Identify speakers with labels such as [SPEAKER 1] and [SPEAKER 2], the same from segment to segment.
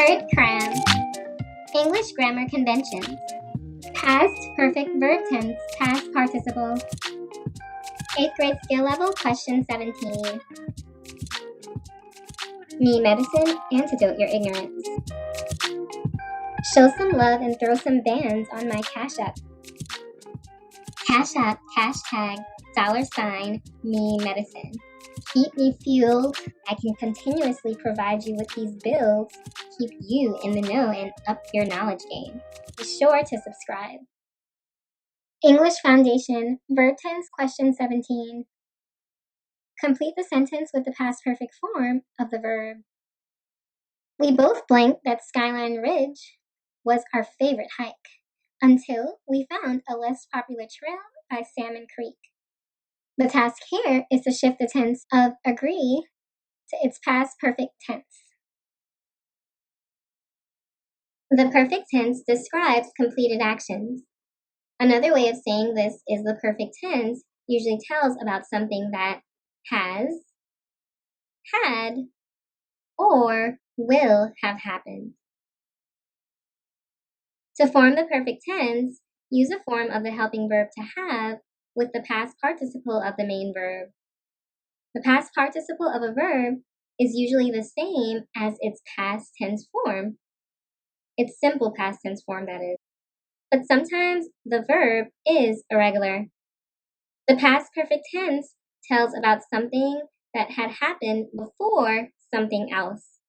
[SPEAKER 1] PERT cram. English grammar conventions. Past perfect verb tense, past participle. 8th grade skill level, question 17. Memedicine, antidote your ignorance. Show some love and throw some bands on my Cash App. Cash App, hashtag, $, memedicine. Keep me fueled. I can continuously provide you with these bills. Keep you in the know and up your knowledge game. Be sure to subscribe. English Foundation, verb tense, question 17. Complete the sentence with the past perfect form of the verb. We both blanked that Skyline Ridge was our favorite hike until we found a less popular trail by Salmon Creek. The task here is to shift the tense of agree to its past perfect tense. The perfect tense describes completed actions. Another way of saying this is the perfect tense usually tells about something that has, had, or will have happened. To form the perfect tense, use a form of the helping verb to have with the past participle of the main verb. The past participle of a verb is usually the same as its past tense form. Its simple past tense form, that is. But sometimes the verb is irregular. The past perfect tense tells about something that had happened before something else.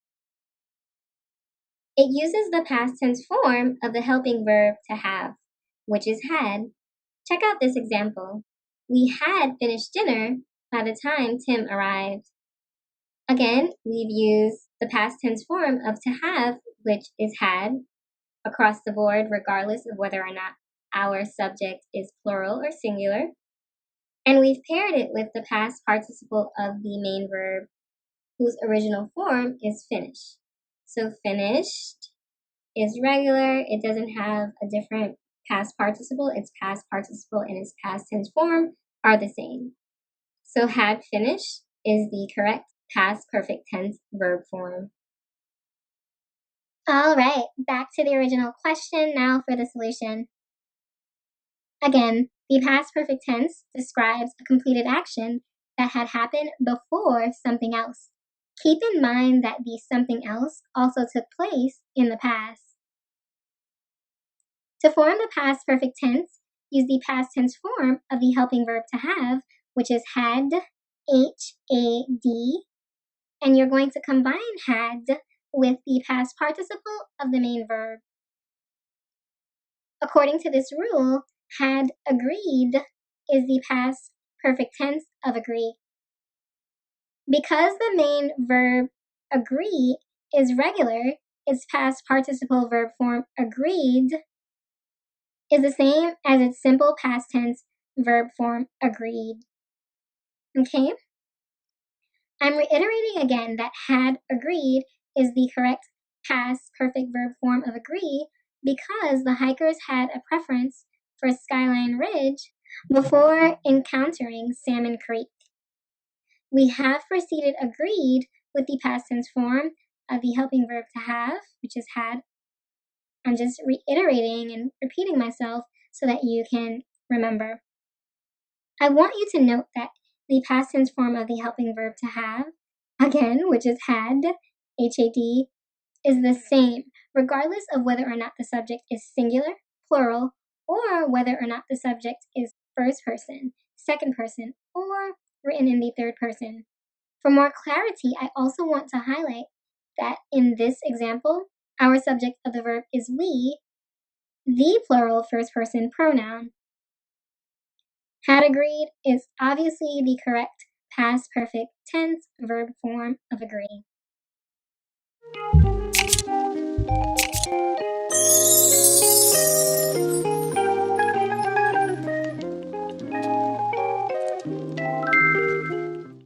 [SPEAKER 1] It uses the past tense form of the helping verb to have, which is had. Check out this example. We had finished dinner by the time Tim arrived. Again, we've used the past tense form of to have, which is had, across the board regardless of whether or not our subject is plural or singular. And we've paired it with the past participle of the main verb, whose original form is finished. So finished is regular. It doesn't have a different past participle. Its past participle and its past tense form are the same. So had finished is the correct past perfect tense verb form. All right, back to the original question now for the solution. Again, the past perfect tense describes a completed action that had happened before something else. Keep in mind that the something else also took place in the past. To form the past perfect tense, use the past tense form of the helping verb to have, which is had, H-A-D, and you're going to combine had with the past participle of the main verb. According to this rule, had agreed is the past perfect tense of agree. Because the main verb agree is regular, its past participle verb form agreed is the same as its simple past tense verb form agreed. Okay? I'm reiterating again that had agreed is the correct past perfect verb form of agree because the hikers had a preference for Skyline Ridge before encountering Salmon Creek. We have preceded agreed with the past tense form of the helping verb to have, which is had. I'm just reiterating and repeating myself so that you can remember. I want you to note that the past tense form of the helping verb to have, again, which is had, H-A-D, is the same, regardless of whether or not the subject is singular, plural, or whether or not the subject is first person, second person, or written in the third person. For more clarity, I also want to highlight that in this example, our subject of the verb is we, the plural first person pronoun. Had agreed is obviously the correct past perfect tense verb form of agree.